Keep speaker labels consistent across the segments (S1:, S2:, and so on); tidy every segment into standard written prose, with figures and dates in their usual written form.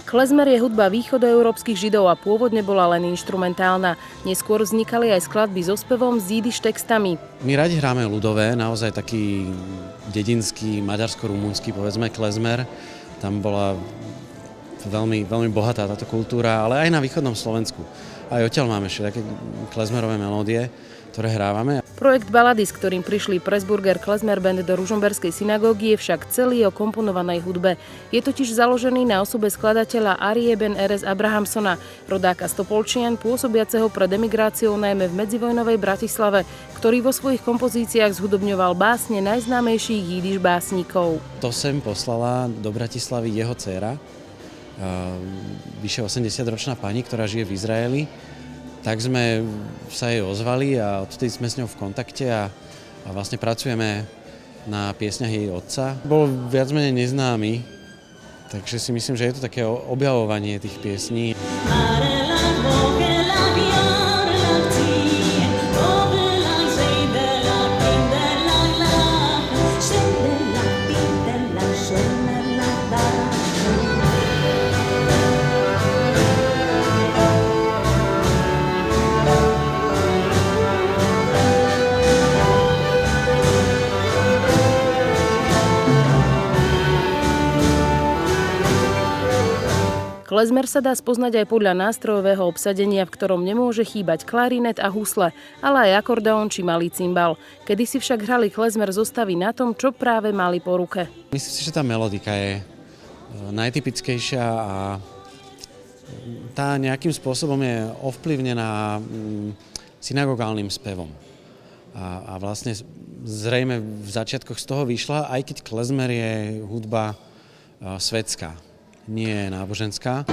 S1: Klezmer je hudba východoeurópskych Židov a pôvodne bola len inštrumentálna. Neskôr vznikali aj skladby so spevom s jidiš textami.
S2: My radi hráme ľudové, naozaj taký dedinský, maďarsko-rumúnsky, povedzme, klezmer. Tam bola veľmi, veľmi bohatá táto kultúra, ale aj na východnom Slovensku. Aj odtiaľ máme všetky klezmerové melódie, ktoré hrávame.
S1: Projekt Balady, s ktorým prišli Pressburger Klezmer Band do Ružomberskej synagógy, je však celý o komponovanej hudbe. Je totiž založený na osobe skladateľa Arie Ben Erez Abrahamsona, rodáka z Topolčian, pôsobiaceho pred emigráciou najmä v medzivojnovej Bratislave, ktorý vo svojich kompozíciách zhudobňoval básne najznámejších jidiš básnikov.
S2: To sem poslala do Bratislavy jeho dcéra, vyše 80-ročná pani, ktorá žije v Izraeli. Tak sme sa jej ozvali a odtedy sme s ňou v kontakte a vlastne pracujeme na piesňach jej otca. Bol viac menej neznámy, takže si myslím, že je to také objavovanie tých piesní.
S1: Klezmer sa dá spoznať aj podľa nástrojového obsadenia, v ktorom nemôže chýbať klarinet a husle, ale aj akordeón či malý cymbal. Kedysi však hrali klezmer zostavy na tom, čo práve mali po ruke.
S2: Myslím si, že tá melodika je najtypickejšia a tá nejakým spôsobom je ovplyvnená synagogálnym spevom. A vlastne zrejme v začiatkoch z toho vyšla, aj keď klezmer je hudba svetská. Nie náboženská.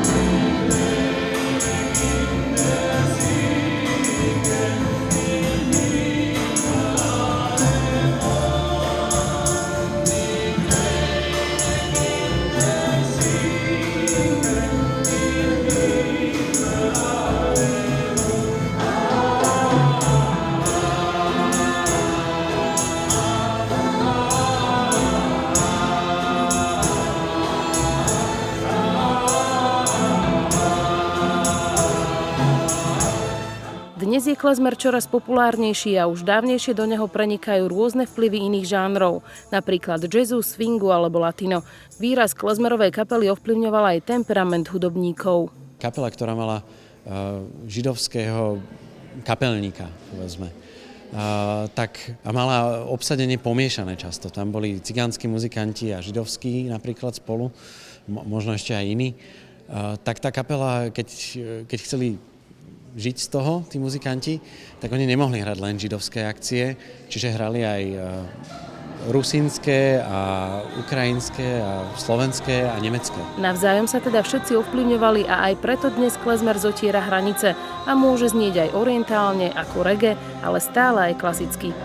S1: Dnes je klezmer čoraz populárnejší a už dávnejšie do neho prenikajú rôzne vplyvy iných žánrov, napríklad jazzu, swingu alebo latino. Výraz klezmerovej kapely ovplyvňoval aj temperament hudobníkov.
S2: Kapela, ktorá mala židovského kapelníka, povedzme, a mala obsadenie pomiešané často. Tam boli cigánsky muzikanti a židovskí napríklad spolu, možno ešte aj iní. Tak tá kapela, keď chceli žiť z toho, tí muzikanti, tak oni nemohli hrať len židovské akcie, čiže hrali aj rusínske a ukrajinské a slovenské a nemecké.
S1: Navzájom sa teda všetci ovplyvňovali a aj preto dnes klezmer zotiera hranice a môže znieť aj orientálne ako reggae, ale stále aj klasicky.